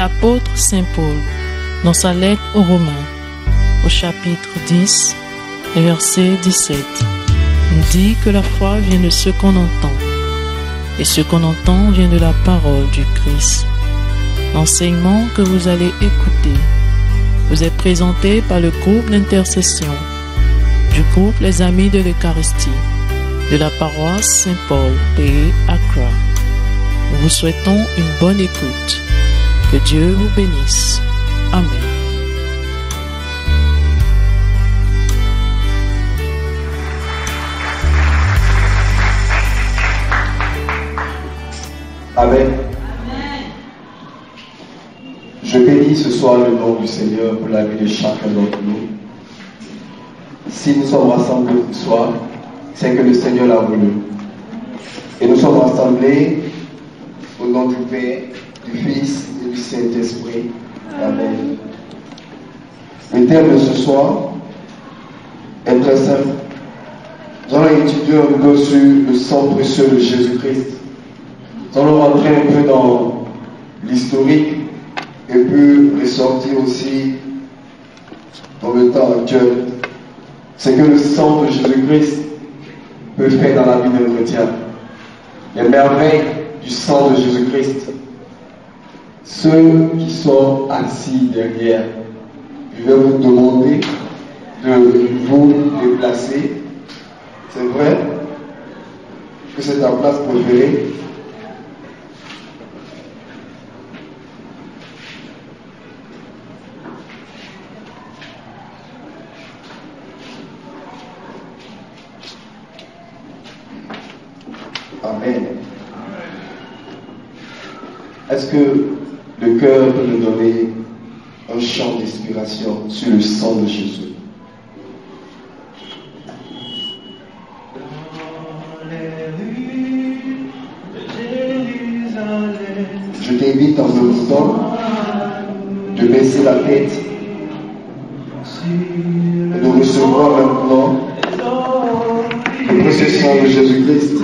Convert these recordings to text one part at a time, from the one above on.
L'apôtre Saint Paul, dans sa lettre aux Romains, au chapitre 10, verset 17, dit que la foi vient de ce qu'on entend, et ce qu'on entend vient de la parole du Christ. L'enseignement que vous allez écouter vous est présenté par le groupe d'intercession du groupe Les Amis de l'Eucharistie de la paroisse Saint-Paul, pays Accra. Nous vous souhaitons une bonne écoute. Que Dieu vous bénisse. Amen. Amen. Je bénis ce soir le nom du Seigneur pour la vie de chacun d'entre nous. Si nous sommes rassemblés ce soir, c'est que le Seigneur l'a voulu. Et nous sommes rassemblés au nom du Père, du Fils et du Saint-Esprit. Amen. Le thème de ce soir est très simple. Nous allons étudier un peu sur le sang précieux de Jésus-Christ. Nous allons rentrer un peu dans l'historique et puis ressortir aussi dans le temps actuel. C'est que le sang de Jésus-Christ peut faire dans la vie d'un chrétien. Les merveilles du sang de Jésus-Christ. Ceux qui sont assis derrière, je vais vous demander de vous déplacer. C'est vrai que c'est ta place préférée. Amen. Est-ce que le cœur peut nous donner un chant d'inspiration sur le sang de Jésus? Je t'invite en ce temps de baisser la tête et de recevoir maintenant le précieux sang de Jésus-Christ.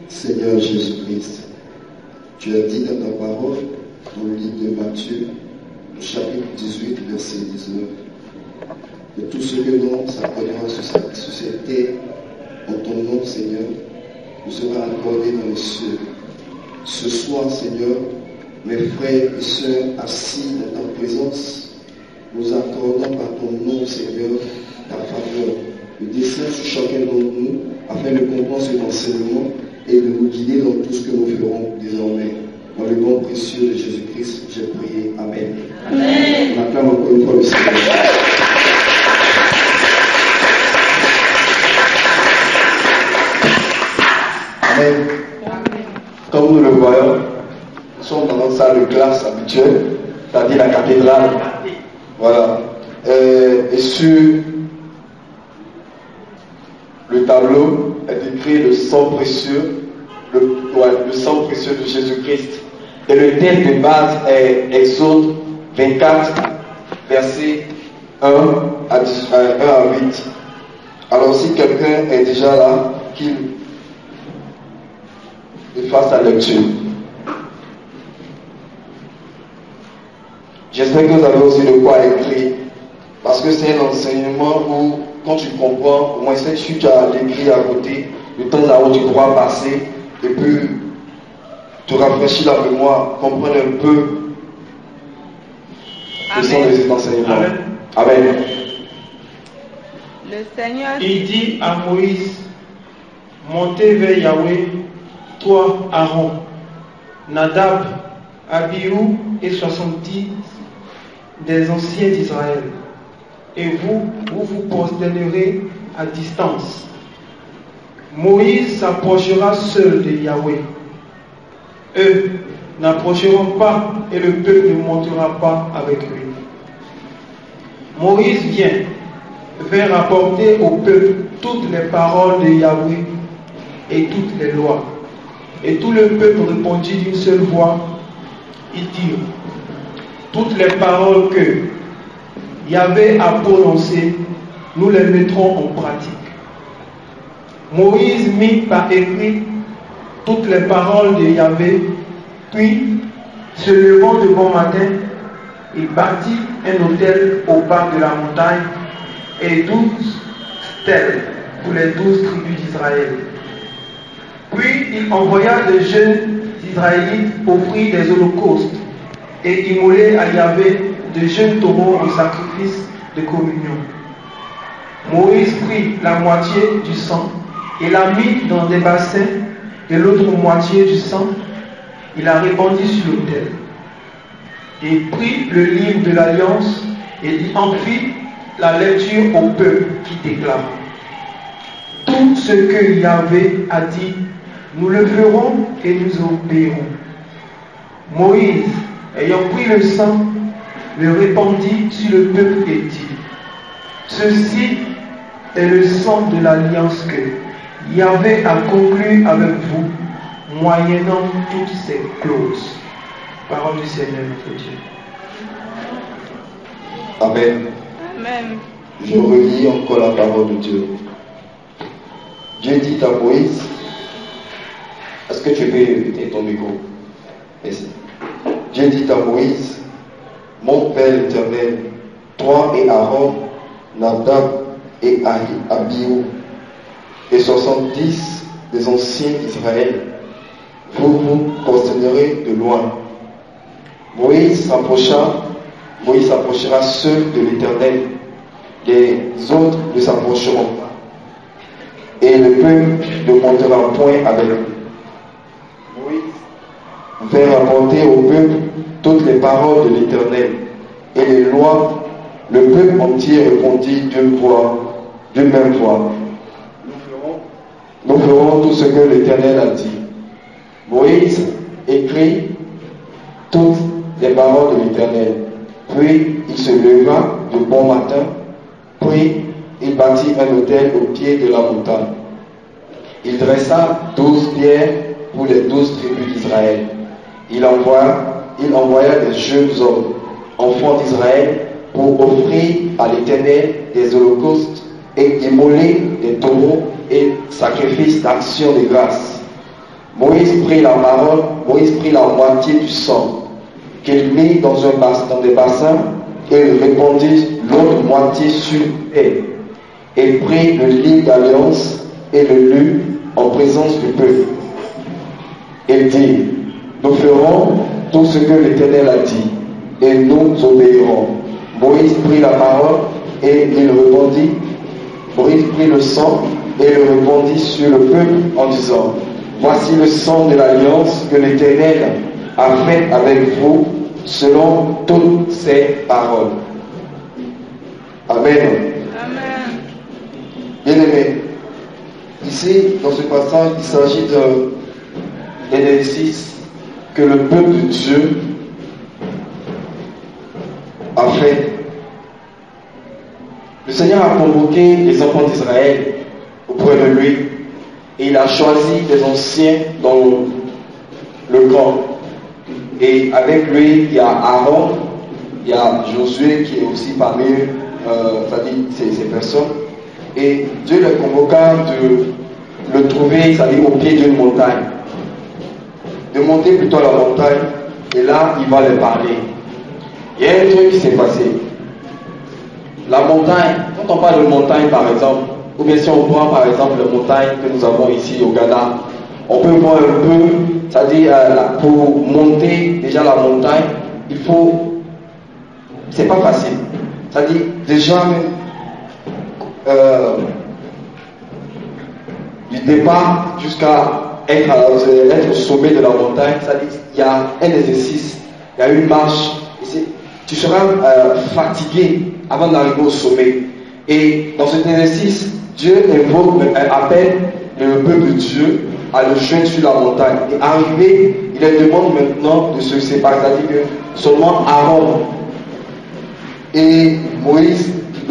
Seigneur Jésus-Christ, tu as dit dans ta parole, dans le livre de Matthieu, au chapitre 18, verset 19, que tout ce que l'on s'accordera sur cette terre en ton nom, Seigneur, nous sera accordé dans les cieux. Ce soir, Seigneur, mes frères et sœurs assis dans ta présence, nous accordons par ton nom, Seigneur, ta faveur. Le dessein sur chacun d'entre nous, afin de comprendre cet enseignement et de nous guider dans tout ce que nous ferons désormais. Dans le nom précieux de Jésus-Christ, j'ai prié. Amen. Amen. On acclame encore une fois le Seigneur. Amen. Comme nous le voyons, nous sommes dans notre salle de classe habituelle, c'est-à-dire la cathédrale. Voilà. Et sur le tableau est écrit le sang précieux, le sang précieux de Jésus-Christ. Et le texte de base est Exode 24, versets 1 à 8. Alors si quelqu'un est déjà là, qu'il fasse la lecture. J'espère que vous avez aussi de quoi écrire. Parce que c'est un enseignement où, quand tu comprends, au moins si tu as l'écrit à côté, de temps à autre tu pourras passer et puis te rafraîchir la mémoire, comprendre un peu le sens de cet enseignement. Amen. Amen. Le Seigneur. Il dit à Moïse, montez vers Yahweh, toi, Aaron, Nadab, Abihu et 70 des anciens d'Israël. Et vous vous prosternerez à distance. Moïse s'approchera seul de Yahweh. Eux n'approcheront pas et le peuple ne montera pas avec lui. Moïse vint rapporter au peuple toutes les paroles de Yahweh et toutes les lois. Et tout le peuple répondit d'une seule voix. Ils dirent, toutes les paroles que Yahweh a prononcées, nous les mettrons en pratique. Moïse mit par écrit toutes les paroles de Yahweh, puis, se levant de bon matin, il bâtit un autel au bas de la montagne et 12 stèles pour les 12 tribus d'Israël. Puis il envoya des jeunes Israélites offrir des holocaustes et immoler à Yahweh de jeunes taureaux en sacrifice de communion. Moïse prit la moitié du sang et l'a mis dans des bassins, et l'autre moitié du sang, il la répandit sur l'autel. Il prit le livre de l'Alliance et il en fit la lecture au peuple qui déclame. Tout ce que Yahweh a dit, nous le ferons et nous obéirons. Moïse, ayant pris le sang, le répandit sur le peuple et dit, ceci est le sang de l'alliance que Yahweh a conclu avec vous, moyennant toutes ces clauses. Parole du Seigneur notre Dieu. Amen. Amen. Je relis encore la parole de Dieu. Dieu dit à Moïse, est-ce que tu peux éviter ton micro? Merci. Dieu dit à Moïse, mon Père éternel, toi et Aaron, Nadab et Abihu, et 70 des anciens d'Israël, vous vous prosternerez de loin. Moïse s'approchera seul de l'Éternel, les autres ne s'approcheront pas, et le peuple ne montera point avec lui. Moïse vint rapporter au peuple toutes les paroles de l'Éternel et les lois. Le peuple entier répondit d'une même voix. Nous ferons tout ce que l'Éternel a dit. Moïse écrit toutes les paroles de l'Éternel. Puis il se leva de bon matin. Puis il bâtit un autel au pied de la montagne. Il dressa 12 pierres pour les 12 tribus d'Israël. Il envoya des jeunes hommes, enfants d'Israël, pour offrir à l'Éternel des holocaustes et immoler des taureaux et sacrifices d'action de grâce. Moïse prit la moitié du sang qu'il mit dans des bassins et il répandit l'autre moitié sur elle, et prit le livre d'alliance et le lut en présence du peuple. Il dit, nous ferons tout ce que l'Éternel a dit et nous obéirons. Moïse prit la parole et il répandit. Moïse prit le sang et le répandit sur le peuple en disant, voici le sang de l'alliance que l'Éternel a fait avec vous selon toutes ses paroles. Amen. Amen. Bien-aimés, ici, dans ce passage, il s'agit d'un exercice que le peuple de Dieu a fait. Le Seigneur a convoqué les enfants d'Israël auprès de lui et il a choisi des anciens dans le camp. Et avec lui, il y a Aaron, il y a Josué qui est aussi parmi eux, ces personnes. Et Dieu les convoqua de le trouver, c'est-à-dire au pied d'une montagne. De monter plutôt à la montagne, et là, il va les parler. Il y a un truc qui s'est passé. La montagne, quand on parle de montagne par exemple, ou bien si on prend par exemple la montagne que nous avons ici au Ghana, on peut voir un peu, c'est-à-dire pour monter déjà la montagne, il faut, c'est pas facile. C'est-à-dire déjà du départ jusqu'à être au sommet de la montagne, c'est-à-dire il y a un exercice, il y a une marche, tu seras fatigué avant d'arriver au sommet. Et dans cet exercice, Dieu appelle le peuple de Dieu à le joindre sur la montagne. Et arrivé, il leur demande maintenant de se séparer, c'est-à-dire que seulement Aaron et Moïse qui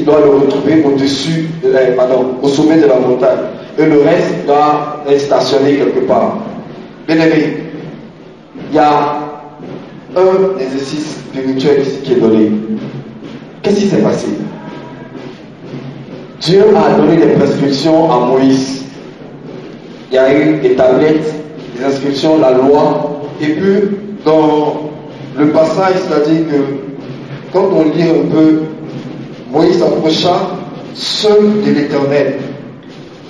doit le retrouver au-dessus, au sommet de la montagne. Et le reste doit être stationné quelque part. Bien aimé, il y a un exercice spirituel ici qui est donné. Qu'est-ce qui s'est passé? Dieu a donné des prescriptions à Moïse. Il y a eu des tablettes, des inscriptions, la loi. Et puis, dans le passage, c'est-à-dire que quand on lit un peu, Moïse s'approcha seul de l'Éternel,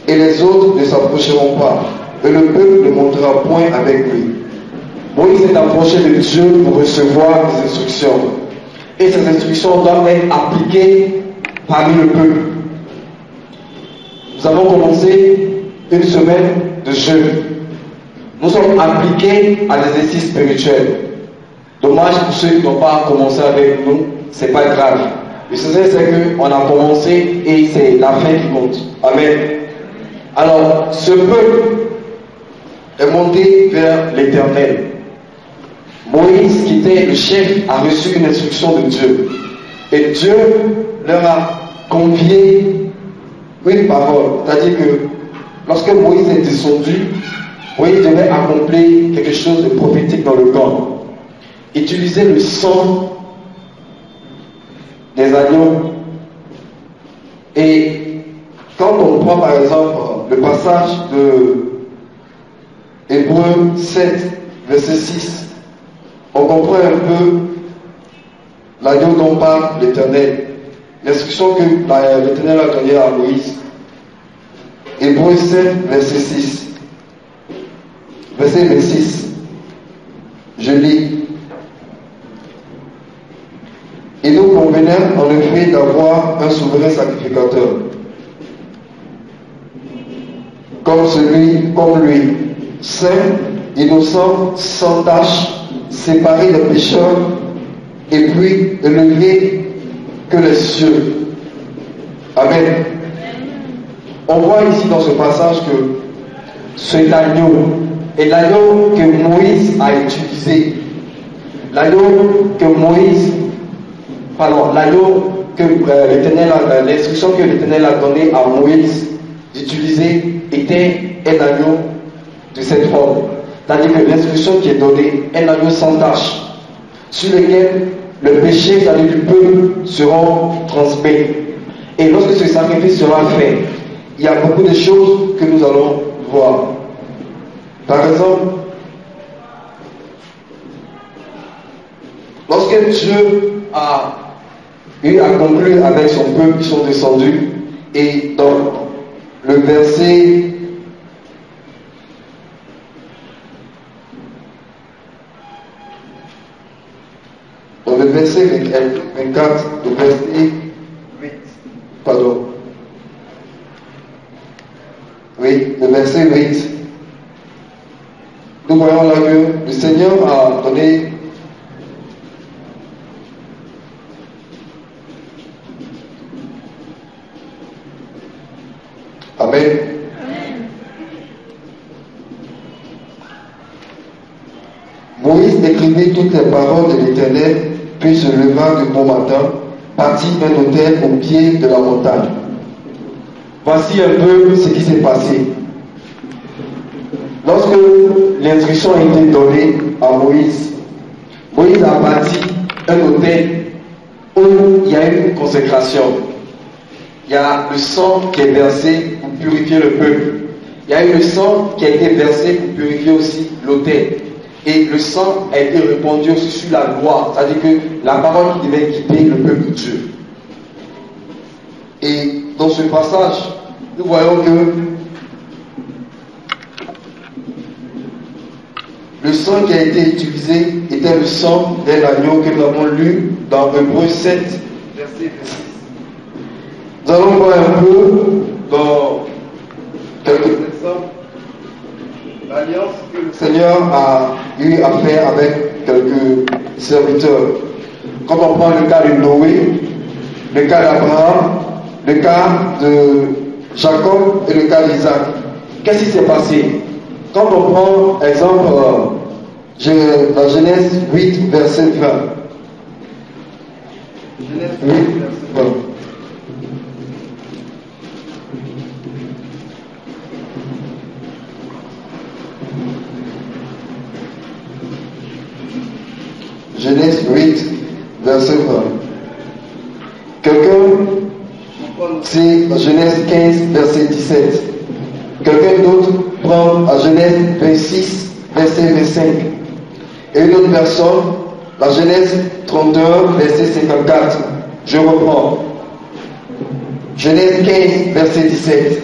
et les autres ne s'approcheront pas, et le peuple ne montera point avec lui. Moïse est approché de Dieu pour recevoir des instructions. Et ces instructions doivent être appliquées parmi le peuple. Nous avons commencé une semaine de jeûne. Nous sommes appliqués à l'exercice spirituel. Dommage pour ceux qui n'ont pas commencé avec nous, c'est pas grave. L'essentiel c'est qu'on a commencé et c'est la fin qui compte. Amen. Alors, ce peuple est monté vers l'Éternel. Moïse, qui était le chef, a reçu une instruction de Dieu. Et Dieu leur a confié une parole. C'est-à-dire que lorsque Moïse est descendu, Moïse devait accomplir quelque chose de prophétique dans le camp. Utiliser le sang des agneaux. Et quand on prend par exemple le passage de Hébreux 7, verset 6, on comprend un peu l'agneau dont parle l'Éternel, l'instruction que l'Éternel a donnée à Moïse. Hébreux 7, verset 6. Verset 26. Je lis. Et nous convenons en effet d'avoir un souverain sacrificateur, comme lui, saint, innocent, sans tache, séparé des pécheurs, et puis élevé que les cieux. Amen. On voit ici dans ce passage que cet agneau est l'agneau que Moïse a utilisé. L'agneau que l'instruction que l'Éternel a donnée à Moïse d'utiliser était un agneau de cette forme. C'est-à-dire que l'instruction qui est donnée est un agneau sans tache, sur lequel le péché du peuple seront transmis. Et lorsque ce sacrifice sera fait, il y a beaucoup de choses que nous allons voir. Par exemple, lorsque Dieu a eu à conclure avec son peuple, ils sont descendus, et dans le verset verset 24, le verset 8, pardon. Oui, le verset 8. Nous voyons là que le Seigneur a donné Amen. Moïse écrivit toutes les paroles de l'Éternel, puis se leva de bon matin, partit d'un hôtel au pied de la montagne. Voici un peu ce qui s'est passé. Lorsque l'instruction a été donnée à Moïse, Moïse a bâti un hôtel où il y a une consécration. Il y a le sang qui est versé pour purifier le peuple. Il y a eu le sang qui a été versé pour purifier aussi l'autel. Et le sang a été répandu aussi sur la loi, c'est-à-dire que la parole qui devait guider le peuple de Dieu. Et dans ce passage, nous voyons que le sang qui a été utilisé était le sang d'un agneau que nous avons lu dans Hébreux 7, verset 26. Nous allons voir un peu dans quelques exemples l'alliance que le Seigneur a eu à faire avec quelques serviteurs. Quand on prend le cas de Noé, le cas d'Abraham, le cas de Jacob et le cas d'Isaac, qu'est-ce qui s'est passé? Quand on prend exemple la Genèse 8 verset 20. Genèse 8 verset 20. Genèse 8 verset 20. Quelqu'un, c'est Genèse 15 verset 17. Quelqu'un d'autre prend à Genèse 26, verset 25. Et une autre personne, la Genèse 31, verset 54. Je reprends. Genèse 15, verset 17.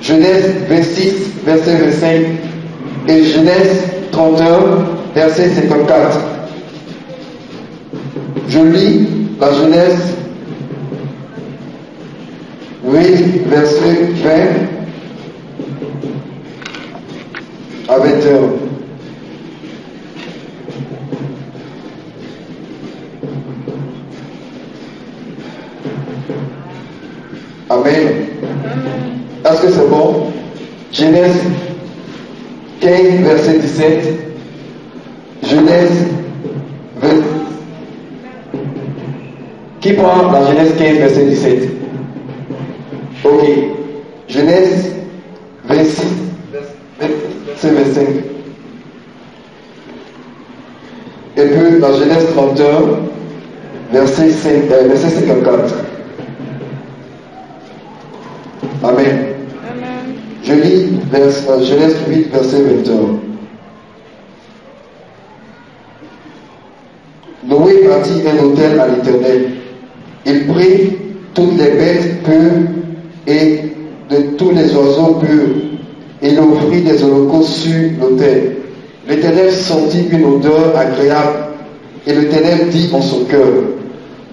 Genèse 26, verset 25. Et Genèse 31, verset 54. Je lis la Genèse 8, verset 20. À 21. Amen. Est-ce que c'est bon? Genèse 15, verset 17. Genèse 20. Qui prend la Genèse 15, verset 17? Ok. Genèse 26, verset 25. Et puis la Genèse 31, verset 54. Amen. Amen. Je lis Genèse 8, verset 21. Noé bâtit un autel à l'Éternel. Il prit toutes les bêtes pures et de tous les oiseaux purs. Et il offrit des holocaustes sur l'autel. L'Éternel sentit une odeur agréable. Et l'Éternel dit en son cœur: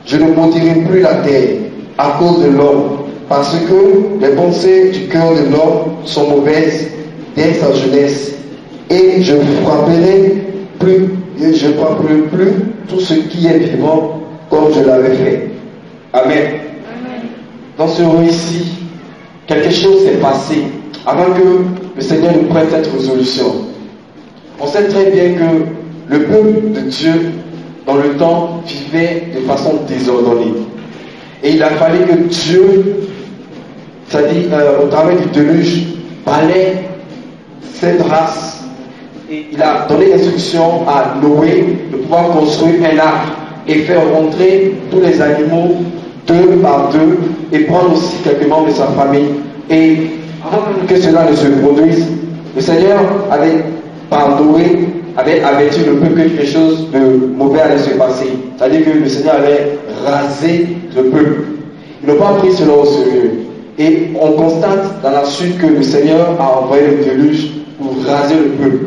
je ne maudirai plus la terre à cause de l'homme, parce que les pensées du cœur de l'homme sont mauvaises dès sa jeunesse. Et je frapperai plus tout ce qui est vivant comme je l'avais fait. Amen. Amen. Dans ce récit, quelque chose s'est passé avant que le Seigneur nous prenne cette résolution. On sait très bien que le peuple de Dieu, dans le temps, vivait de façon désordonnée. Et il a fallu que Dieu, c'est-à-dire au travers du déluge, balaie cette race. Et il a donné l'instruction à Noé de pouvoir construire un arc et faire rentrer tous les animaux deux par deux et prendre aussi quelques membres de sa famille. Et avant que cela ne se produise, le Seigneur avait, par Noé, avait averti le peuple que quelque chose de mauvais allait se passer. C'est-à-dire que le Seigneur avait rasé le peuple. Ils n'ont pas pris cela au sérieux. Et on constate dans la suite que le Seigneur a envoyé le déluge pour raser le peuple.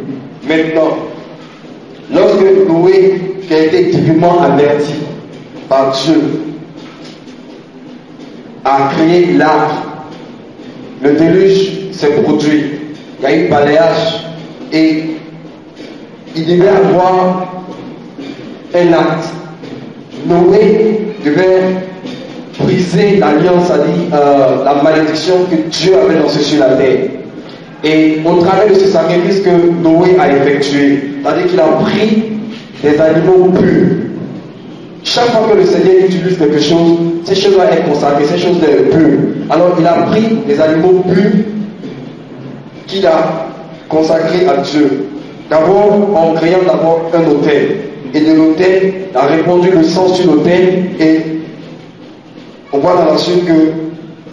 Maintenant, lorsque Noé, qui a été divinement averti par Dieu, a créé l'arche, le déluge s'est produit. Il y a eu balayage et il devait avoir un acte. Noé devait briser l'alliance, c'est-à-dire la malédiction que Dieu avait lancée sur la terre. Et au travers de ce sacrifice que Noé a effectué, c'est-à-dire qu'il a pris des animaux purs. Chaque fois que le Seigneur utilise quelque chose, ces choses doivent être consacrées, ces choses doivent être pures. Alors il a pris des animaux purs qu'il a consacrés à Dieu. D'abord en créant d'abord un autel. Et de l'autel, il a répandu le sang sur l'autel et on voit dans la suite que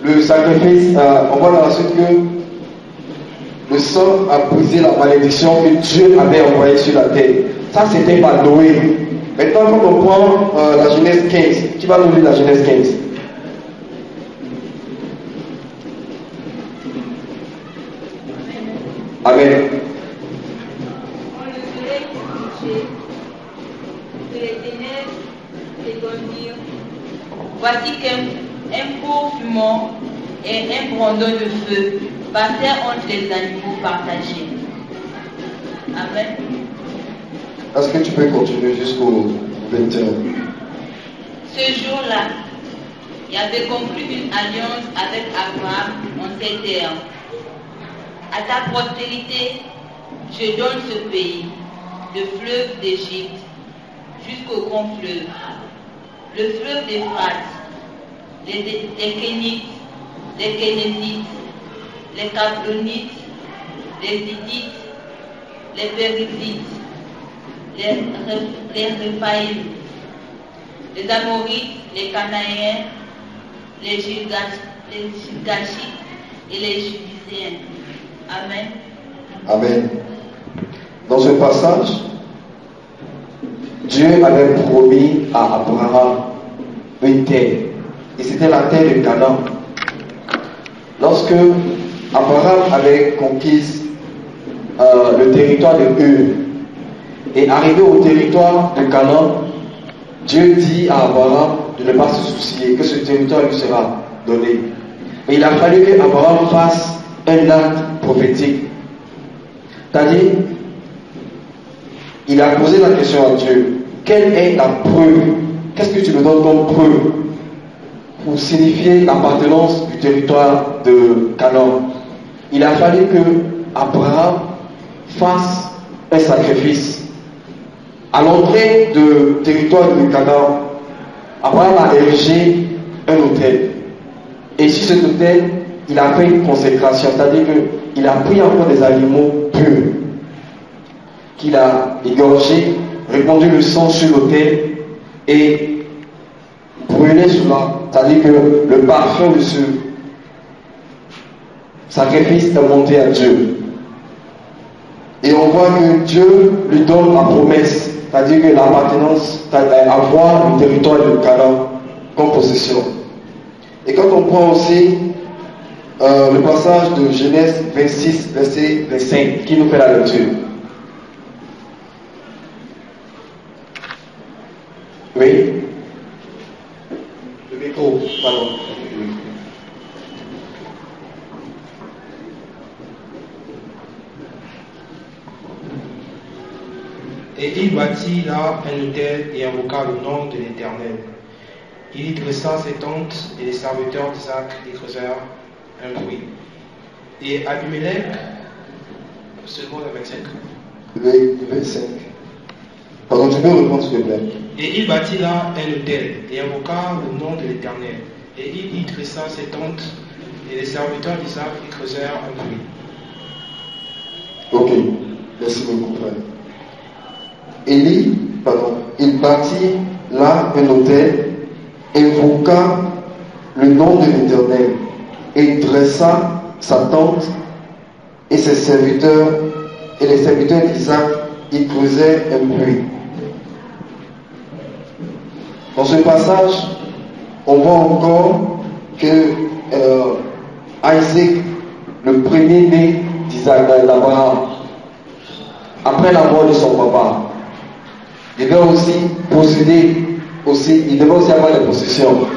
le sacrifice, on voit dans la suite que le sang a brisé la malédiction que Dieu avait envoyée sur la terre. Ça, c'était par Noé. Maintenant, quand on prend la Genèse 15, qui va nous lire la Genèse 15? Amen. On le soleil se couchait, que les ténèbres s'étendirent. Voici qu'un four fumant et un brandon de feu passèrent entre les animaux partagés. Amen. Est-ce que tu peux continuer jusqu'au 21? Ce jour-là, il avait conclu une alliance avec Abraham en ces termes. À ta postérité, je donne ce pays, le fleuve d'Égypte, jusqu'au grand fleuve, le fleuve d'Éphrate, les Kénites, les Kénézites, les Cablonites, les Hidites, les Périzites, les Réphaïm, les Amorites, les Canaïens, les Girgashites et les Jubiséens. Amen. Amen. Dans ce passage, Dieu avait promis à Abraham une terre. Et c'était la terre de Canaan. Lorsque Abraham avait conquis le territoire de Ur et arrivé au territoire de Canaan, Dieu dit à Abraham de ne pas se soucier, que ce territoire lui sera donné. Mais il a fallu qu'Abraham fasse un acte prophétique. C'est-à-dire, il a posé la question à Dieu, quelle est la preuve? Qu'est-ce que tu me donnes comme preuve pour signifier l'appartenance du territoire de Canaan? Il a fallu que Abraham fasse un sacrifice. À l'entrée du territoire de Canaan, Abraham a érigé un autel. Et sur cet autel, il a fait une consécration, c'est-à-dire qu'il a pris encore des animaux purs, qu'il a égorgé, répandu le sang sur l'autel et brûlé cela, c'est-à-dire que le parfum de ce sacrifice est monté à Dieu. Et on voit que Dieu lui donne la promesse, c'est-à-dire que l'appartenance, c'est-à-dire avoir le territoire de Canaan comme possession. Et quand on prend aussi le passage de Genèse 26, verset 25, qui nous fait la lecture. Oui. Le micro, pardon. Et il bâtit là un autel et invoqua le nom de l'Éternel. Il y dressa ses tentes et les serviteurs d'Isaac y creusèrent un puits. Et Abimelech, second le 25. Le 25. Pardon, tu peux reprendre s'il te plaît. Et il bâtit là un autel et invoqua le nom de l'Éternel. Et il y dressa ses tentes et les serviteurs d'Isaac y creusèrent un puits. Ok, merci beaucoup, frère. Il bâtit là un autel, invoqua le nom de l'Éternel et dressa sa tente et ses serviteurs et les serviteurs d'Isaac y creusaient un puits. Dans ce passage, on voit encore que Isaac, le premier-né d'Isaac, d'Abraham, après la mort de son papa, il devait aussi posséder, il devait aussi avoir des possessions.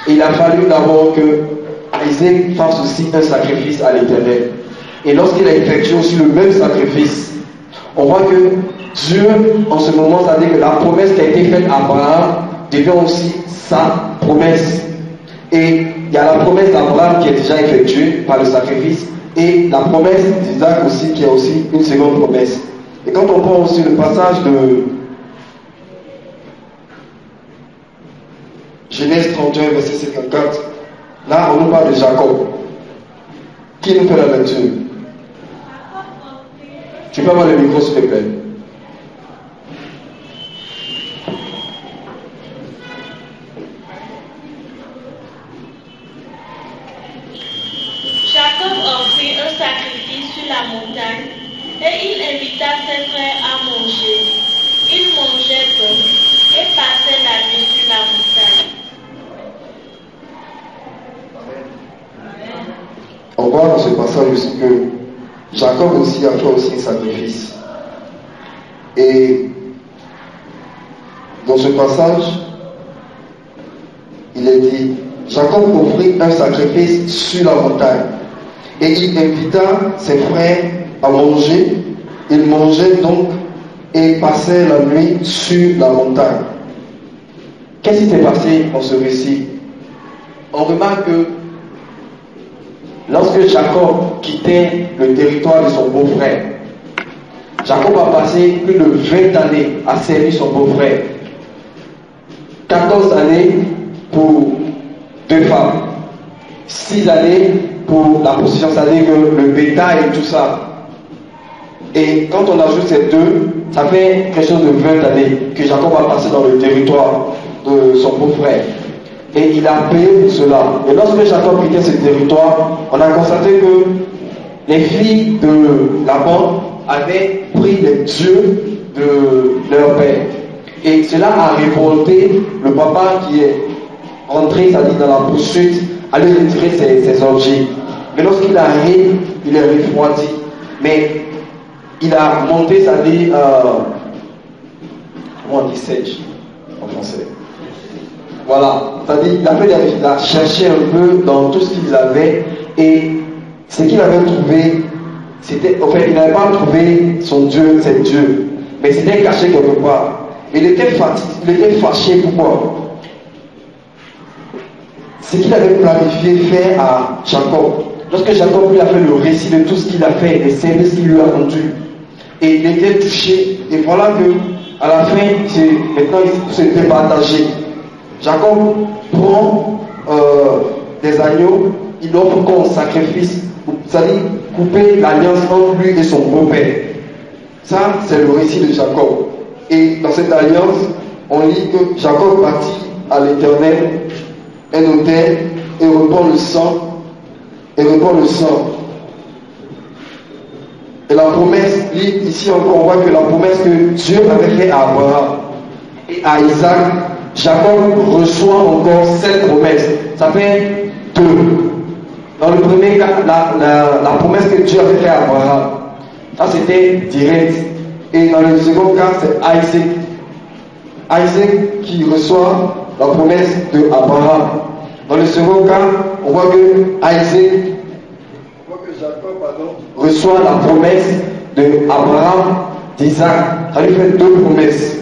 Et il a fallu d'abord que Isaac fasse aussi un sacrifice à l'Éternel. Et lorsqu'il a effectué aussi le même sacrifice, on voit que Dieu, en ce moment, c'est-à-dire que la promesse qui a été faite à Abraham devient aussi sa promesse. Et il y a la promesse d'Abraham qui est déjà effectuée par le sacrifice, et la promesse d'Isaac aussi qui est aussi une seconde promesse. Et quand on prend aussi le passage de Genèse 31, verset 54, là on nous parle de Jacob. Qui nous fait la lecture? Tu peux avoir le micro s'il te plaît. Jacob offrit un sacrifice sur la montagne et il invita ses frères à manger. Ils mangeaient donc et passaient la nuit sur la montagne. On voit dans ce passage aussi que Jacob aussi a fait aussi un sacrifice. Et dans ce passage, il est dit, Jacob offrit un sacrifice sur la montagne. Et il invita ses frères à manger. Ils mangeaient donc et passaient la nuit sur la montagne. Qu'est-ce qui s'est passé dans ce récit? On remarque que lorsque Jacob quittait le territoire de son beau-frère, Jacob a passé plus de 20 années à servir son beau-frère. 14 années pour 2 femmes. 6 années pour la possession, c'est-à-dire que le bétail et tout ça. Et quand on ajoute ces deux, ça fait quelque chose de 20 années que Jacob a passé dans le territoire de son beau-frère. Et il a payé pour cela. Et lorsque Jacob quittait ce territoire, on a constaté que les filles de Laban avaient pris les dieux de leur père. Et cela a révolté le papa qui est rentré, c'est-à-dire dans la poursuite, à lui retirer ses objets. Mais lorsqu'il arrive, il est refroidi. Mais il a monté, c'est-à-dire, comment on dit sage en français? Voilà, c'est-à-dire, il a cherché un peu dans tout ce qu'ils avaient, et ce qu'il avait trouvé, c'était, en fait, il n'avait pas trouvé son Dieu, ses dieux, mais c'était caché quelque part. Il était fâché, pourquoi? Ce qu'il avait planifié faire à Jacob. Lorsque Jacob lui a fait le récit de tout ce qu'il a fait, les services qu'il lui a rendus, et il était touché, et voilà que à la fin, maintenant il s'est départagé. Jacob prend des agneaux, il offre comme sacrifice, c'est-à-dire couper l'alliance entre lui et son beau-père. Ça, c'est le récit de Jacob. Et dans cette alliance, on lit que Jacob bâtit à l'Éternel un autel et répand le sang. Et la promesse, ici encore, on voit que la promesse que Dieu avait faite à Abraham et à Isaac, Jacob reçoit encore cette promesse. Ça fait 2. Dans le premier cas, la promesse que Dieu avait faite à Abraham, ça c'était direct. Et dans le second cas, c'est Isaac. Isaac qui reçoit la promesse de Abraham. Dans le second cas, on voit que Jacob reçoit la promesse de Abraham, d'Isaac. Ça lui fait 2 promesses.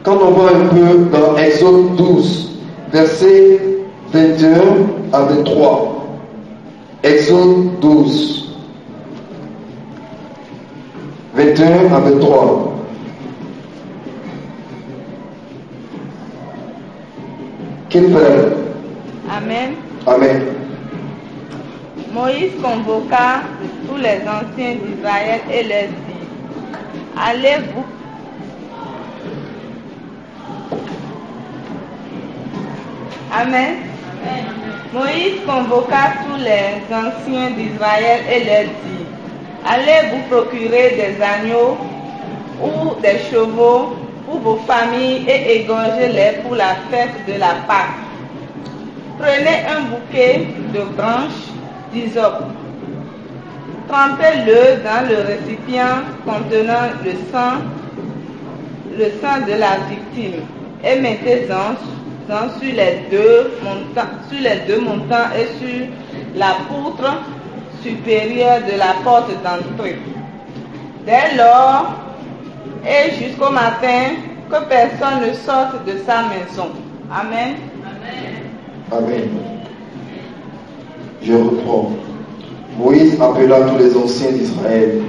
Quand on voit un peu dans Exode 12, versets 21 à 23. Exode 12. 21 à 23. Qu'il fait? Amen. Amen. Moïse convoqua tous les anciens d'Israël et leur dit, allez-vous. Amen. Moïse convoqua tous les anciens d'Israël et leur dit, allez vous procurer des agneaux ou des chevaux pour vos familles et égorgez-les pour la fête de la Pâque. Prenez un bouquet de branches d'hysope, trempez-le dans le récipient contenant le sang de la victime et mettez-en sur les deux montants et sur la poutre supérieure de la porte d'entrée. Dès lors et jusqu'au matin, que personne ne sorte de sa maison. Amen. Amen. Je reprends. Moïse appela tous les anciens d'Israël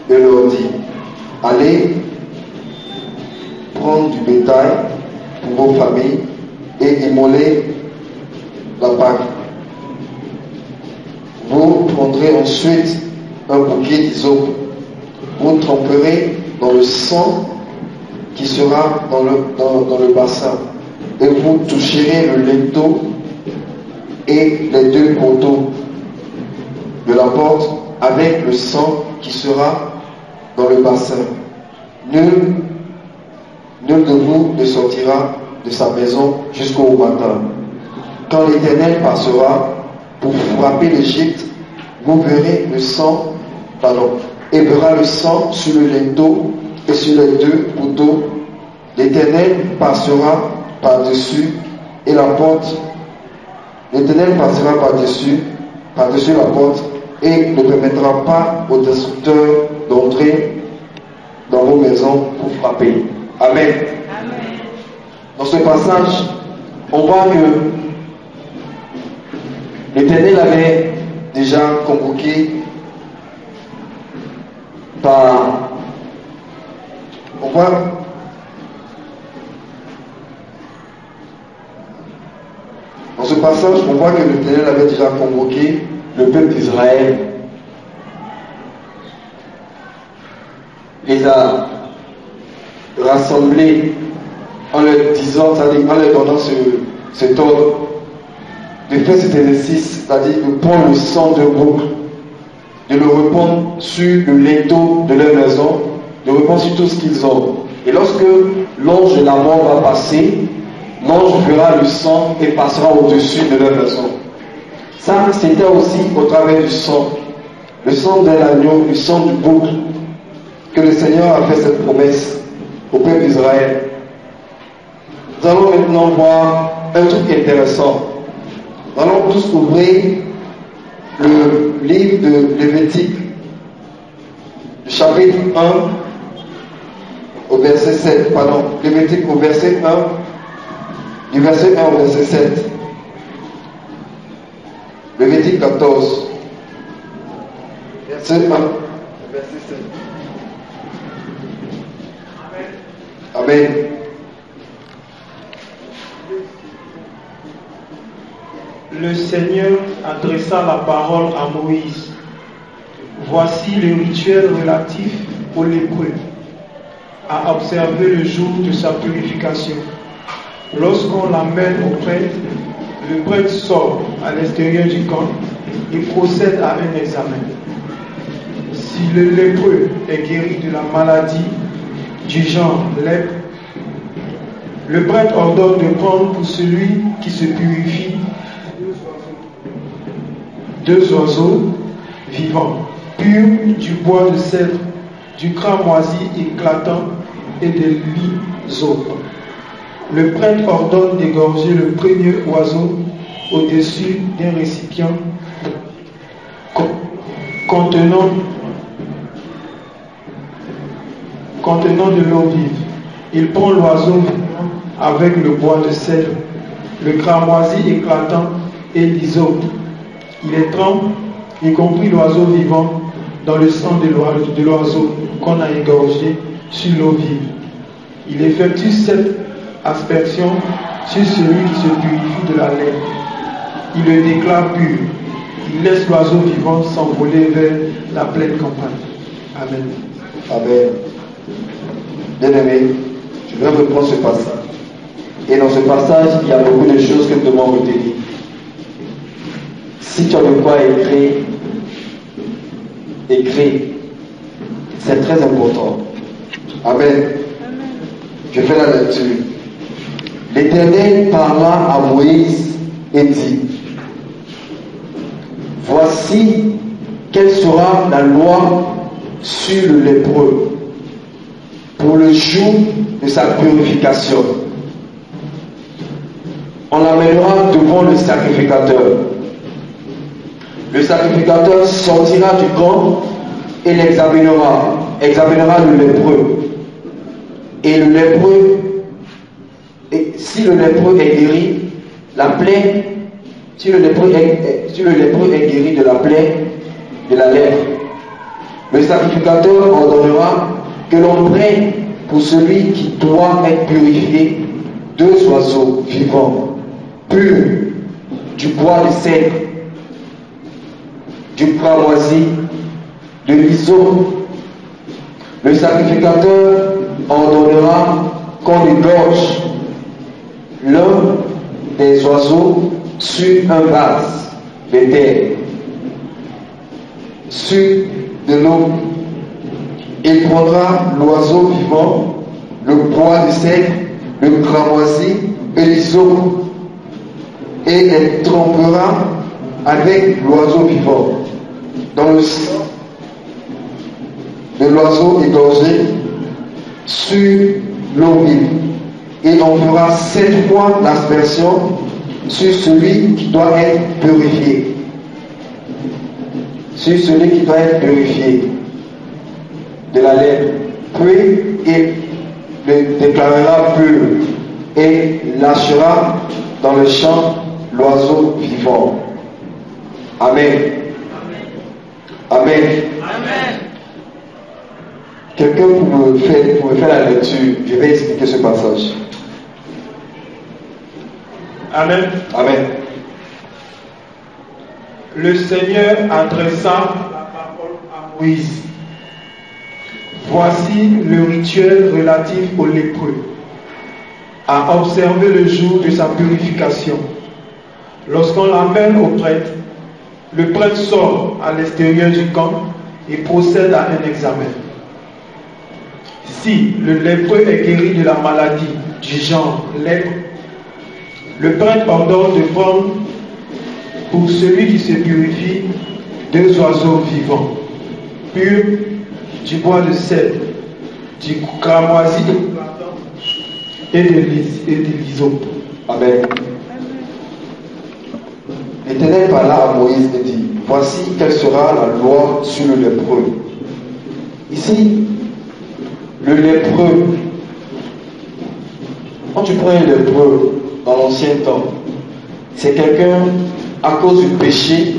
et leur dit, allez prendre du bétail pour vos familles et immoler la Pâque. Vous prendrez ensuite un bouquet d'hysope, vous tremperez dans le sang qui sera dans le bassin, et vous toucherez le linteau et les 2 poteaux de la porte avec le sang qui sera dans le bassin. Nul de vous ne sortira de sa maison jusqu'au matin. Quand l'Éternel passera pour frapper l'Égypte, vous verrez le sang, et verra le sang sur le linteau et sur les deux poteaux. L'Éternel passera par-dessus et la porte. L'Éternel passera par-dessus la porte et ne permettra pas aux destructeurs d'entrer dans vos maisons pour frapper. Amen. Amen. Dans ce passage, on voit que l'Éternel avait déjà convoqué par... Dans ce passage, on voit que l'Éternel avait déjà convoqué le peuple d'Israël. Les a rassemblés en leur disant, c'est-à-dire en leur donnant cet ordre de faire cet exercice, c'est-à-dire de prendre le sang de bouc, de le répandre sur le linteau de leur maison, de le répandre sur tout ce qu'ils ont. Et lorsque l'ange de la mort va passer, l'ange verra le sang et passera au-dessus de leur maison. Ça, c'était aussi au travers du sang. Le sang d'un agneau, le sang du bouc, que le Seigneur a fait cette promesse au peuple d'Israël. Nous allons maintenant voir un truc intéressant. Nous allons tous ouvrir le livre de Lévitique, le chapitre 1, au verset 7. Pardon, Lévitique au verset 1, du verset 1 au verset 7. Lévitique 14, verset 1, verset 7. Amen. Le Seigneur adressa la parole à Moïse. Voici le rituel relatif aux lépreux, à observer le jour de sa purification. Lorsqu'on l'amène au prêtre, le prêtre sort à l'extérieur du camp et procède à un examen. Si le lépreux est guéri de la maladie du genre lèpre, le prêtre ordonne de prendre pour celui qui se purifie deux oiseaux vivants, purs du bois de cèdre, du cramoisi éclatant et de l'hysope. Le prêtre ordonne d'égorger le premier oiseau au-dessus d'un récipient contenant de l'eau vive. Il prend l'oiseau vivant avec le bois de cèdre, le cramoisi éclatant et l'hysope. Il les trempe, y compris l'oiseau vivant, dans le sang de l'oiseau qu'on a égorgé sur l'eau vive. Il effectue cette aspersion sur celui qui se purifie de la lèpre. Il le déclare pur. Il laisse l'oiseau vivant s'envoler vers la pleine campagne. Amen. Amen. Bien-aimé, je vais reprendre ce passage. Et dans ce passage, il y a beaucoup de choses que nous devons retenir. Si tu as de quoi écrire. C'est très important. Amen. Je fais la lecture. L'Éternel parla à Moïse et dit: voici quelle sera la loi sur le lépreux pour le jour de sa purification. On l'amènera devant le sacrificateur. Le sacrificateur sortira du camp et l'examinera le lépreux. Et le lépreux, si le lépreux est guéri, si le lépreux est guéri de la plaie, de la lèpre, le sacrificateur ordonnera que l'on prenne pour celui qui doit être purifié deux oiseaux vivants, purs, du bois de cèdre, du cramoisi, de l'hysope. Le sacrificateur ordonnera qu'on égorge l'un des oiseaux sur un vase de terre. sur de l'eau. Il prendra l'oiseau vivant, le bois de cèdre, le cramoisi et l'hysope, et les trempera avec l'oiseau vivant dans le sang de l'oiseau égorgé sur l'eau vive. Et on fera 7 fois l'aspersion sur celui qui doit être purifié. Sur celui qui doit être purifié de la lèpre. Puis il le déclarera pur et lâchera dans le champ l'oiseau vivant. Amen. Amen. Amen. Quelqu'un pour me faire la lecture, je vais expliquer ce passage. Amen. Amen. Le Seigneur adressa la parole à Moïse. Voici le rituel relatif au lépreux, à observer le jour de sa purification. Lorsqu'on l'amène au prêtre, le prêtre sort à l'extérieur du camp et procède à un examen. Si le lépreux est guéri de la maladie du genre lèpre, le prêtre ordonne de prendre pour celui qui se purifie 2 oiseaux vivants, purs, du bois de cèdre, du cramoisi et de l'hysope. Amen. L'Éternel parla à Moïse et dit, voici quelle sera la loi sur le lépreux. Ici, le lépreux, quand tu prends un lépreux dans l'ancien temps, c'est quelqu'un, à cause du péché,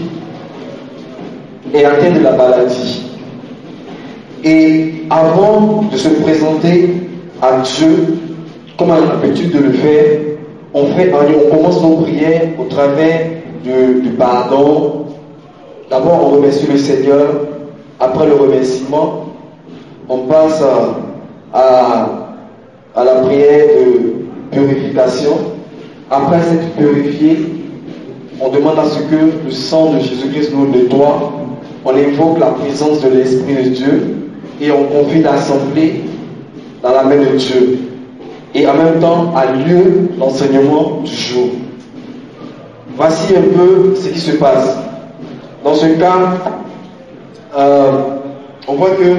est atteint de la maladie. Et avant de se présenter à Dieu, comme on a l'habitude de le faire, on commence nos prières au travers du pardon. D'abord, on remercie le Seigneur. Après le remerciement, on passe à la prière de purification. Après s'être purifié, on demande à ce que le sang de Jésus-Christ nous nettoie. On invoque la présence de l'Esprit de Dieu et on confie l'assemblée dans la main de Dieu. Et en même temps, a lieu l'enseignement du jour. Voici un peu ce qui se passe. Dans ce cas, on voit que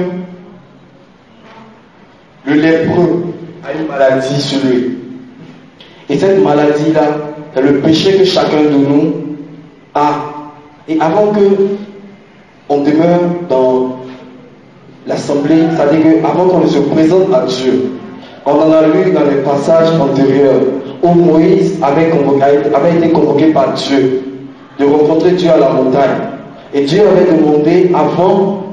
le lépreux a une maladie sur lui. Et cette maladie-là, c'est le péché que chacun de nous a. Et avant que on demeure dans l'assemblée, c'est-à-dire qu'avant qu'on ne se présente à Dieu, on en a lu dans les passages antérieurs où Moïse avait été convoqué par Dieu de rencontrer Dieu à la montagne. Et Dieu avait demandé avant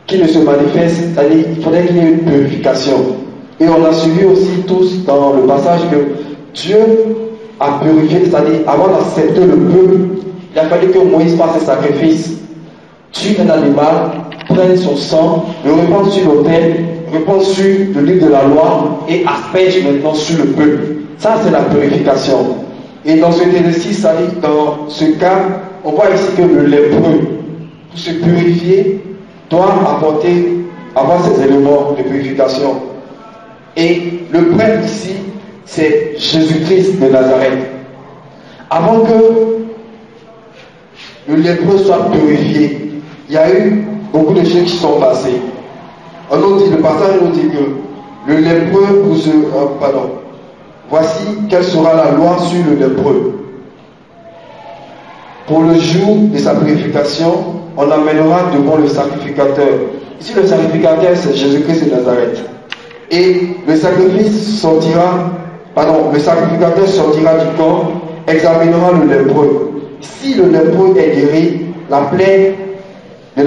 qu'il ne se manifeste, c'est-à-dire qu'il faudrait qu'il y ait une purification. Et on a suivi aussi tous dans le passage que Dieu a purifié, c'est-à-dire avant d'accepter le peuple, il a fallu que Moïse fasse un sacrifice, tue un animal, prenne son sang, le répande sur l'autel, répand sur le livre de la loi et asperge maintenant sur le peuple. Ça, c'est la purification. Et dans ce exercice, dans ce cas, on voit ici que le lépreux, pour se purifier, doit avoir ces éléments de purification. Et le prêtre ici, c'est Jésus-Christ de Nazareth. Avant que le lépreux soit purifié, il y a eu beaucoup de choses qui sont passées. Le passage nous dit que le lépreux, voici quelle sera la loi sur le lépreux. Pour le jour de sa purification, on amènera devant le sacrificateur. Ici, le sacrificateur, c'est Jésus-Christ de Nazareth. Et le sacrificateur sortira du camp, examinera le lépreux. Si le lépreux est guéri, si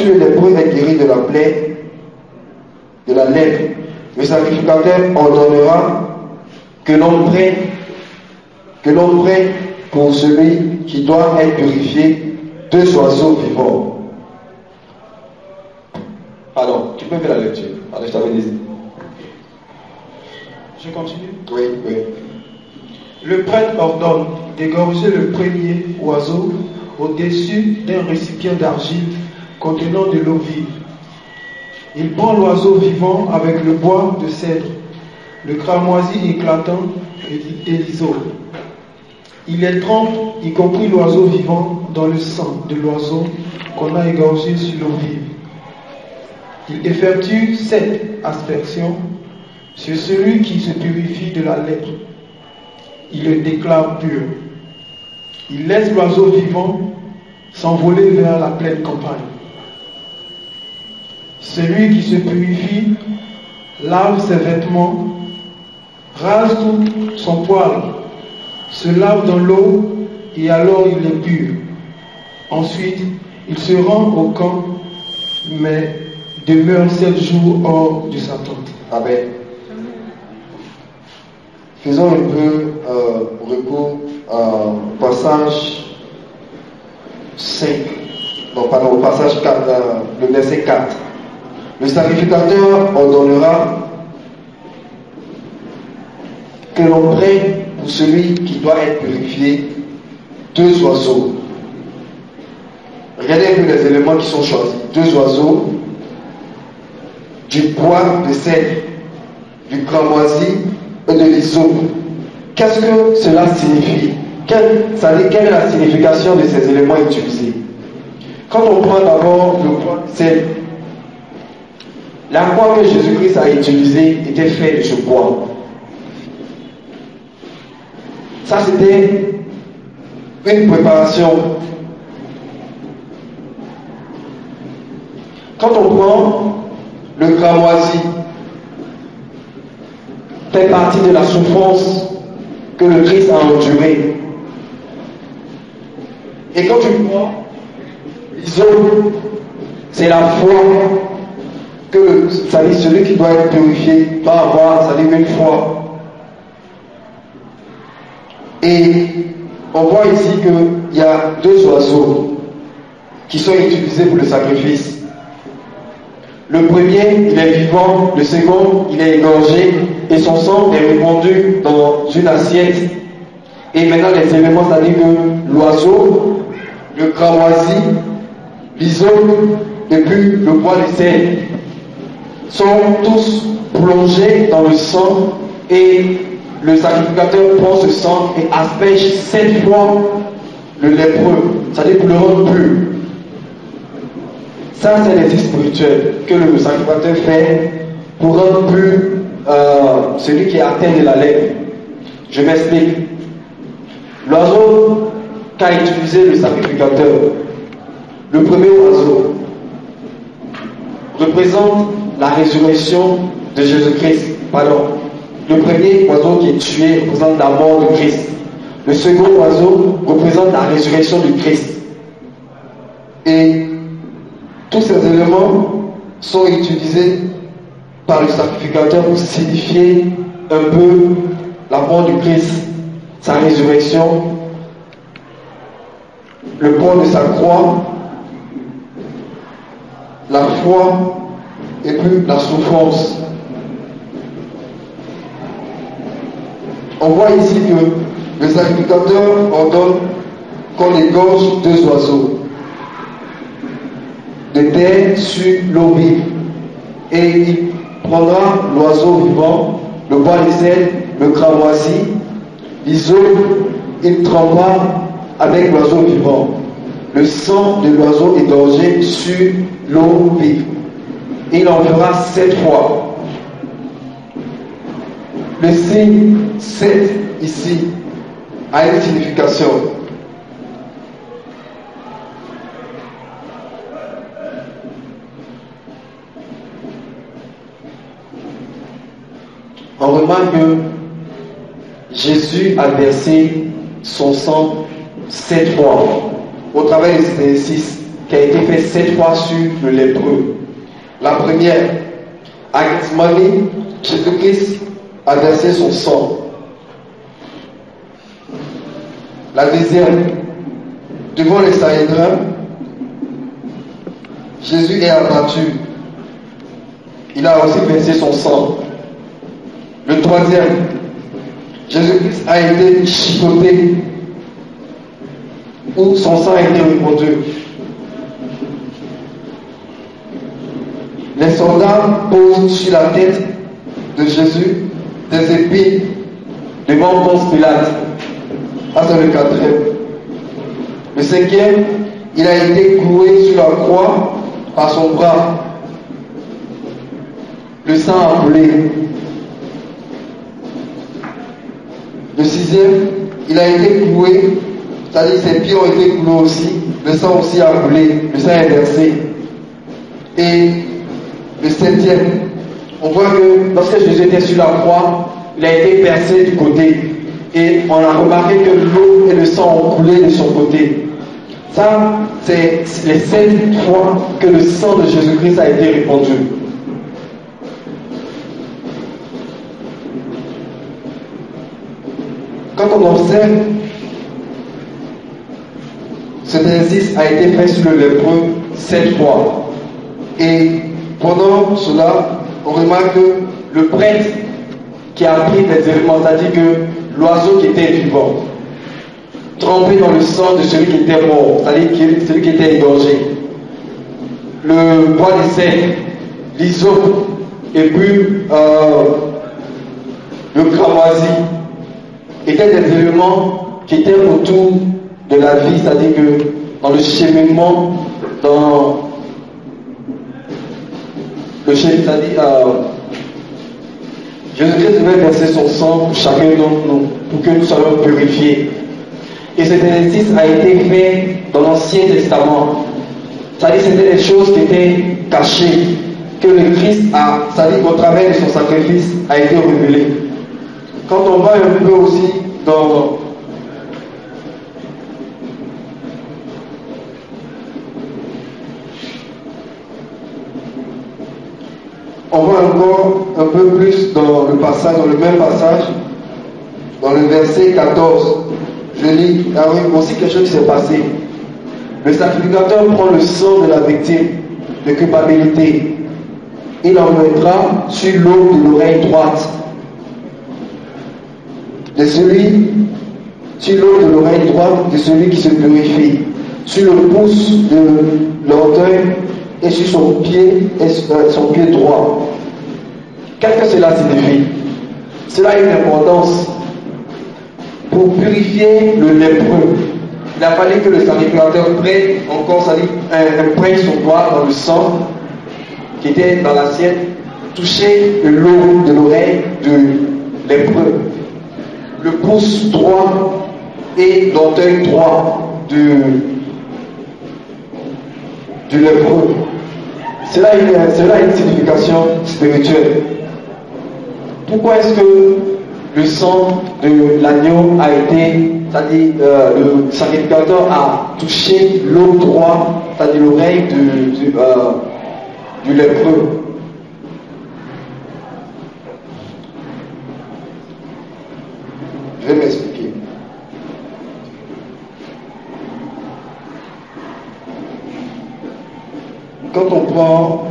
le lépreux est guéri de la plaie, de la lèpre, le sacrificateur ordonnera que l'on prenne pour celui qui doit être purifié 2 oiseaux vivants. Pardon, tu peux faire la lecture. Pardon, je t'avais dit. Je continue. Oui. Le prêtre ordonne d'égorger le premier oiseau au-dessus d'un récipient d'argile contenant de l'eau vive. Il prend l'oiseau vivant avec le bois de cèdre, le cramoisi éclatant et l'hysope. Il les trempe, y compris l'oiseau vivant, dans le sang de l'oiseau qu'on a égorgé sur l'eau vive. Il effectue 7 aspersions sur celui qui se purifie de la lèpre. Il le déclare pur. Il laisse l'oiseau vivant s'envoler vers la pleine campagne. Celui qui se purifie lave ses vêtements, rase tout son poil, se lave dans l'eau et alors il est pur. Ensuite, il se rend au camp, mais demeure 7 jours hors de sa tente. Amen. Faisons un peu recours au passage 5, non pardon, au passage 4, le verset 4. Le sacrificateur ordonnera que l'on prenne pour celui qui doit être purifié 2 oiseaux. Regardez un peu les éléments qui sont choisis. 2 oiseaux, du bois de cèdre, du cramoisi et de l'hysope. Qu'est-ce que cela signifie? Quelle est la signification de ces éléments utilisés? Quand on prend d'abord le bois de cèdre, la croix que Jésus-Christ a utilisée était faite de ce bois. Ça, c'était une préparation. Quand on prend le cramoisi, fait partie de la souffrance que le Christ a endurée. Et quand tu prends l'hysope, c'est la foi que celui qui doit être purifié doit avoir, ça dit une foi. Et on voit ici qu'il y a 2 oiseaux qui sont utilisés pour le sacrifice. Le premier, il est vivant, le second, il est égorgé et son sang est répandu dans une assiette. Et maintenant les éléments, ça dit que l'oiseau, le cramoisi, l'hysope et puis le bois de cèdre sont tous plongés dans le sang et le sacrificateur prend ce sang et asperge 7 fois le lépreux, c'est-à-dire pour le rendre pur. Ça, c'est l'exercice spirituel que le sacrificateur fait pour rendre pur celui qui est atteint de la lèpre. Je m'explique. L'oiseau qu'a utilisé le sacrificateur, le premier oiseau, représente la résurrection de Jésus-Christ. Pardon. Le premier oiseau qui est tué représente la mort de Christ. Le second oiseau représente la résurrection de Christ. Et tous ces éléments sont utilisés par le sacrificateur pour signifier un peu la mort du Christ, sa résurrection, le poids de sa croix, la foi et puis la souffrance. On voit ici que le sacrificateur ordonne qu'on égorge 2 oiseaux de terre sur l'eau vive. Et il prendra l'oiseau vivant, le bois de cèdre, le cramoisi, l'hysope, il trempera avec l'oiseau vivant. Le sang de l'oiseau égorgé sur l'eau vive. Il en fera 7 fois. Le signe 7 ici a une signification. On remarque que Jésus a versé son sang 7 fois au travers de cet exercice qui a été fait 7 fois sur le lépreux. La première, à Gethsemane, Jésus-Christ a versé son sang. La deuxième, devant les Sanhédrins, Jésus est abattu. Il a aussi versé son sang. Le troisième, Jésus-Christ a été chicoté. où son sang a été répandu. Les soldats posent sur la tête de Jésus des épines devant Ponce Pilate. Ça, c'est le 4e. Le 5e, il a été cloué sur la croix par son bras. Le sang a coulé. Le 6e, il a été cloué, c'est-à-dire ses pieds ont été cloués aussi. Le sang aussi a coulé. Le sang est versé. Et le 7e, on voit que lorsque Jésus était sur la croix, il a été percé du côté. Et on a remarqué que l'eau et le sang ont coulé de son côté. Ça, c'est les 7 fois que le sang de Jésus-Christ a été répandu. Quand on observe, cet exercice a été fait sur le lépreux 7 fois. Et pendant cela, on remarque que le prêtre qui a pris des éléments, c'est-à-dire que l'oiseau qui était vivant, trempé dans le sang de celui qui était mort, c'est-à-dire celui qui était égorgé, le bois de sel, l'hysope, et puis le cramoisi, étaient des éléments qui étaient autour de la vie, c'est-à-dire que dans le cheminement, dans le cheminement, c'est-à-dire Jésus-Christ devait verser son sang pour chacun d'entre nous, pour que nous soyons purifiés. Et cet exercice a été fait dans l'Ancien Testament. C'est-à-dire que c'était des choses qui étaient cachées, que le Christ a, c'est-à-dire qu'au travers de son sacrifice, a été révélé. Quand on va un peu aussi dans on va encore un peu plus dans le passage, dans le même passage, dans le verset 14. Je lis, ah oui, aussi quelque chose qui s'est passé. Le sacrificateur prend le sang de la victime de culpabilité. Il en mettra sur l'eau de l'oreille droite de celui, sur l'eau de l'oreille droite de celui qui se purifie, sur le pouce de l'orteil et sur son pied droit. Qu'est-ce que cela signifie? Cela a une importance. Pour purifier le lépreux, il a fallu que le sacrificateur prenne encore prenne son doigt dans le sang qui était dans l'assiette, toucher l'eau de l'oreille du lépreux, le pouce droit et l'orteil droit du lépreux. Cela a une signification spirituelle. Pourquoi est-ce que le sang de l'agneau a été, c'est-à-dire le sacrificateur a touché l'eau droite, c'est-à-dire l'oreille du lépreux? Je vais m'expliquer. Quand on prend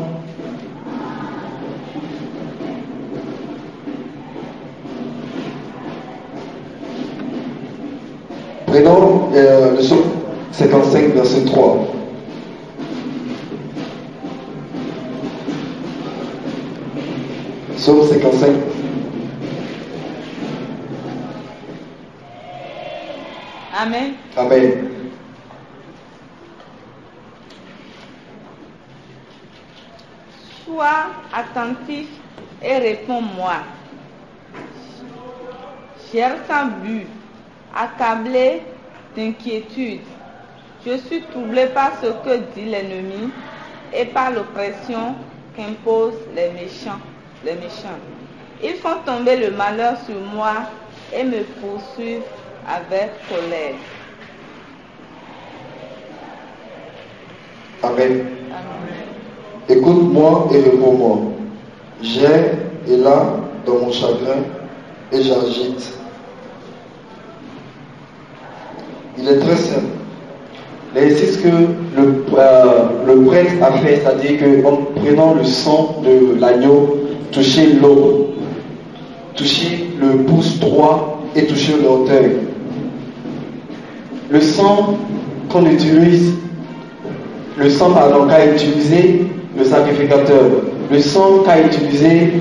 prenons le psaume 55, verset 3. Psaume 55. Amen. Amen. Sois attentif et réponds-moi. Cher sans but, accablé d'inquiétude, je suis troublé par ce que dit l'ennemi et par l'oppression qu'imposent les méchants. Ils font tomber le malheur sur moi et me poursuivent avec colère. Amen. Amen. Écoute-moi et réponds-moi. J'ai et là dans mon chagrin et j'agite. Il est très simple. L'exercice que le prêtre a fait, c'est-à-dire qu'en prenant le sang de l'agneau, toucher l'eau, toucher le pouce droit et toucher l'orteil. Le sang qu'on utilise le sang qu'a utilisé le sacrificateur. Le sang utilisé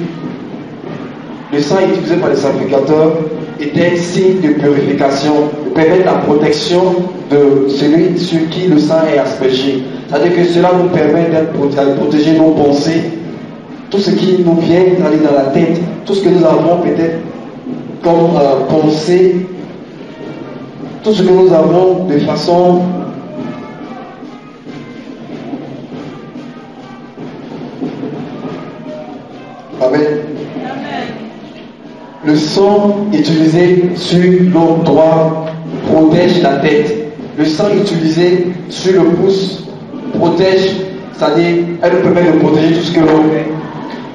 par le sacrificateur était signe de purification, de permettre la protection de celui sur qui le sang est aspergé. C'est-à-dire que cela nous permet de protéger nos pensées, tout ce qui nous vient d'aller dans la tête, tout ce que nous avons peut-être comme pensée, tout ce que nous avons de façon Amen. Le sang utilisé sur l'autre droit protège la tête. Le sang utilisé sur le pouce protège, c'est-à-dire, elle nous permet de protéger tout ce que l'on fait,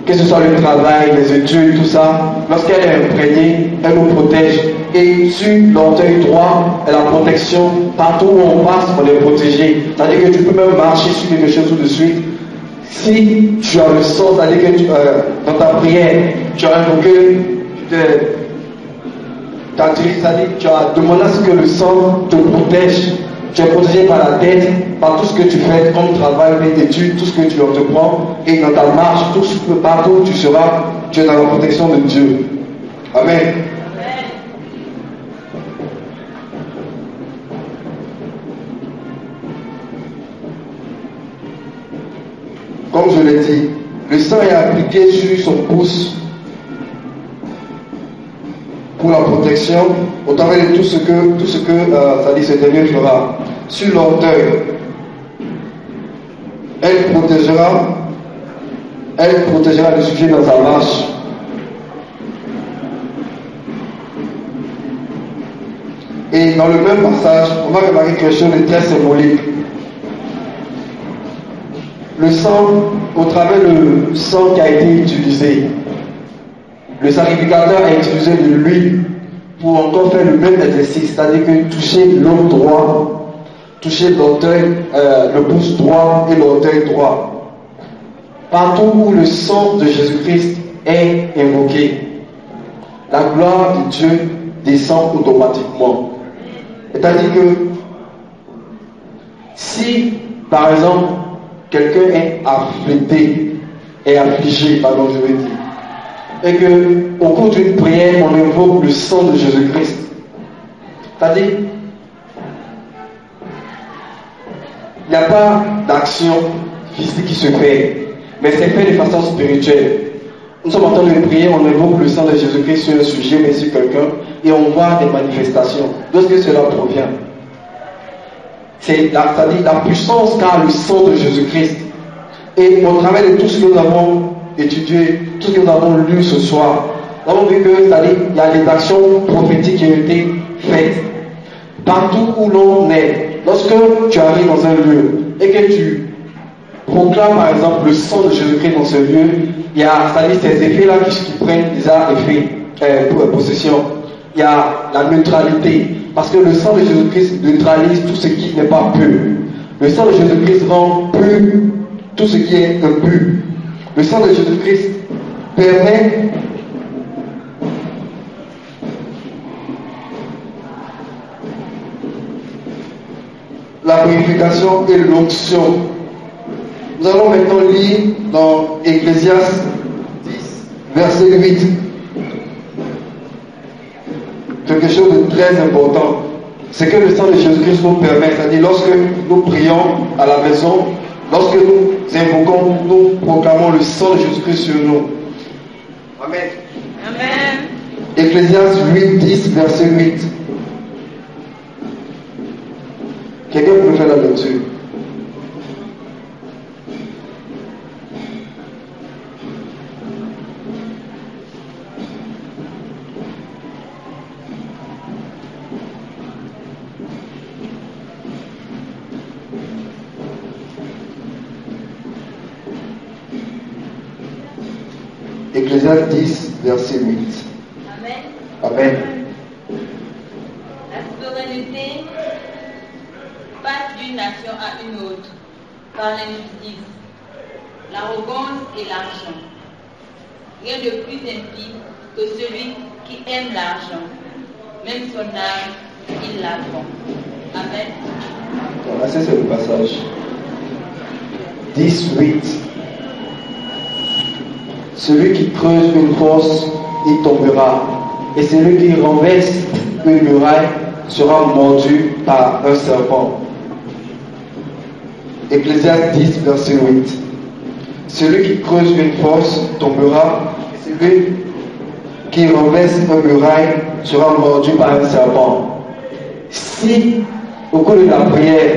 que ce soit le travail, les études, tout ça. Lorsqu'elle est imprégnée, elle nous protège. Et sur l'orteil droit, elle a la protection. Partout où on passe, on est protégé. C'est-à-dire que tu peux même marcher sur quelque chose tout de suite. Si tu as le sang, c'est-à-dire que dans ta prière, tu as invoqué, c'est-à-dire que tu as demandé à ce que le sang te protège. Tu es protégé par la tête, par tout ce que tu fais, comme travail, les études, tout ce que tu entreprends, et dans ta marche, partout où tu seras, tu es dans la protection de Dieu. Amen. Comme je l'ai dit, le sang est appliqué sur son pouce pour la protection, au travers de tout ce que ça dit ce dernier fera. Sur l'orteil, elle protégera le sujet dans sa marche. Et dans le même passage, on va remarquer quelque chose de très symbolique. Le sang, au travers le sang qui a été utilisé, le sacrificateur a utilisé de l'huile pour encore faire le même exercice, c'est-à-dire que toucher l'homme droit, toucher l'orteil, le pouce droit et l'orteil droit. Partout où le sang de Jésus-Christ est invoqué, la gloire de Dieu descend automatiquement. C'est-à-dire que si, par exemple, quelqu'un est affligé, pardon, je vais dire, et que au cours d'une prière, on invoque le sang de Jésus-Christ. C'est-à-dire, il n'y a pas d'action physique qui se fait, mais c'est fait de façon spirituelle. Nous sommes en train de prier, on invoque le sang de Jésus-Christ sur un sujet, mais sur quelqu'un, et on voit des manifestations. D'où est-ce que cela provient? C'est-à-dire la puissance qu'a le sang de Jésus-Christ. Et au travers de tout ce que nous avons étudié, tout ce que nous avons lu ce soir, nous avons vu que, c'est-à-dire, il y a des actions prophétiques qui ont été faites. Partout où l'on est, lorsque tu arrives dans un lieu et que tu proclames par exemple le sang de Jésus-Christ dans ce lieu, il y a, c'est-à-dire, ces effets-là qui prennent déjà possession. Il y a la neutralité. Parce que le sang de Jésus-Christ neutralise tout ce qui n'est pas pur. Le sang de Jésus-Christ rend pur tout ce qui est impur. Le sang de Jésus-Christ permet la purification et l'onction. Nous allons maintenant lire dans Ecclésiaste 10, verset 8. Quelque chose de très important, c'est que le sang de Jésus-Christ nous permet, c'est-à-dire lorsque nous prions à la maison, lorsque nous invoquons, nous proclamons le sang de Jésus-Christ sur nous. Amen. Amen. Ecclésiaste 8, 10, verset 8. Quelqu'un peut faire la lecture? Ecclésiaste 10, verset 8. Amen. Amen. La souveraineté passe d'une nation à une autre par l'injustice, l'arrogance et l'argent. Rien de plus impie que celui qui aime l'argent. Même son âme, il la vend. Amen. Voilà, c'est le passage. 18. Celui qui creuse une fosse, il tombera. Et celui qui renverse une muraille sera mordu par un serpent. Ecclésiaste 10, verset 8. Celui qui creuse une fosse tombera. Et celui qui renverse une muraille sera mordu par un serpent. Si, au cours de la prière,